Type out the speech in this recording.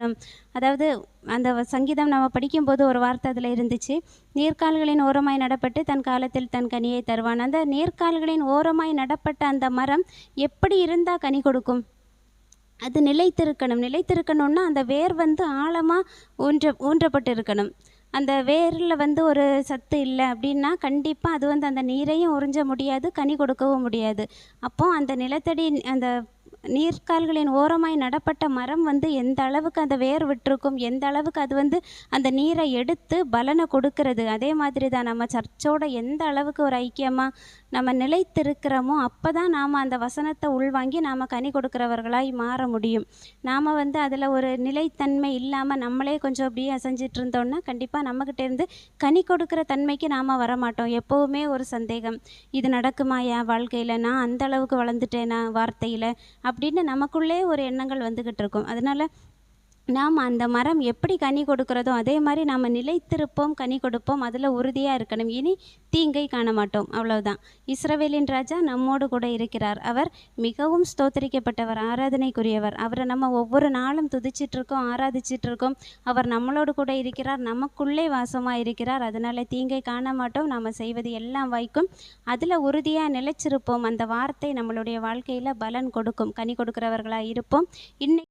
ம். அதாவது அந்த சங்கீதம் நம்ம படிக்கும்போது ஒரு வார்த்தை அதில் இருந்துச்சு. "நீர்க்கால்களின் ஓரமாய் நடப்பட்டு தன் காலத்தில் தன் கனியை தருவான்." அந்த நீர்க்கால்களின் ஓரமாய் நடப்பட்ட அந்த மரம் எப்படி இருந்தா கனி கொடுக்கும்? அது நிலைத்திருக்கணும். நிலைத்திருக்கணும்னா அந்த வேர் வந்து ஆழமா ஊன்றப்பட்டு இருக்கணும். அந்த வேர்ல வந்து ஒரு சத்து இல்ல அப்டின்னா, கண்டிப்பா அது வந்து அந்த நீரையும் உறிஞ்ச முடியாது, கனி கொடுக்கவும் முடியாது. அப்போ அந்த நிலத்தடி அந்த நீர்க்கால்களின் ஓரமாய் நடப்பட்ட மரம் வந்து எந்த அளவுக்கு அந்த வேர் விட்டிருக்கும், எந்த அளவுக்கு அது வந்து அந்த நீரை எடுத்து பலன கொடுக்கிறது. அதே மாதிரி தான் நம்ம சர்ச்சோட எந்த அளவுக்கு ஒரு ஐக்கியமா நம்ம நிலைத்திருக்கிறோமோ, அப்பதான் நாம அந்த வசனத்த உள்வாங்கி நாம கனி கொடுக்கிறவர்களாய் மாற முடியும். நாம வந்து அதில ஒரு நிலைத்தன்மை இல்லாம நம்மளே கொஞ்சம் அப்படியே அசைஞ்சிட்டு இருந்தோம்னா, கண்டிப்பா நம்மகிட்ட இருந்து கனி கொடுக்கிற தன்மைக்கு நாம வரமாட்டோம். எப்பவுமே ஒரு சந்தேகம். இது நடக்குமா என் வாழ்க்கையில? நான் அந்த அளவுக்கு வளர்ந்துட்டேனா வார்த்தையில? அப்படின்னு நமக்குள்ளே ஒரு எண்ணங்கள் வந்துகிட்டு இருக்கும். அதனால நாம் அந்த மரம் எப்படி கனி கொடுக்கிறதோ, அதே மாரி நாம நிலைத்திருப்போம், கனி கொடுப்போம். அதில உறுதியா இருக்கணும். இனி தீங்கை காண மாட்டோம். அவ்வளவுதான். இஸ்ரவேலின் ராஜா நம்மோடு கூட இருக்கிறார். அவர் மிகவும் ஸ்தோத்தரிக்கப்பட்டவர், ஆராதனைக்குரியவர். அவர நம்ம ஒவ்வொரு நாளும் துதிச்சிட்டுருக்கோம், ஆராதிச்சிட்டுருக்கோம். அவர் நம்மளோடு கூட இருக்கிறார், நமக்குள்ளே வாசமா இருக்கிறார். அதனால தீங்கை காண மாட்டோம். நாம செய்வது எல்லாம் வாய்க்கும். அதில உறுதியா நிலைச்சிருப்போம். அந்த வார்த்தை நம்மளுடைய வாழ்க்கையில பலன் கொடுக்கும். கனி கொடுக்கிறவர்களா இருப்போம். இன்னைக்கு